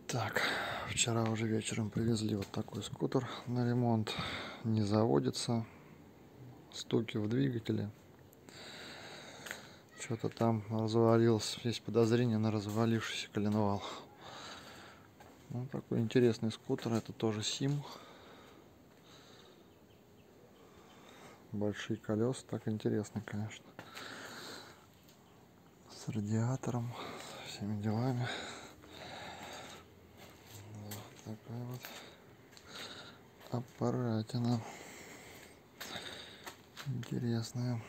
Так, вчера уже вечером привезли вот такой скутер на ремонт. Не заводится. Стуки в двигателе. Что-то там развалился. Есть подозрение на развалившийся коленвал. Ну, такой интересный скутер. Это тоже Сим. Большие колеса. Так интересно, конечно. С радиатором. Со всеми делами. Вот такая вот аппаратина. Интересная.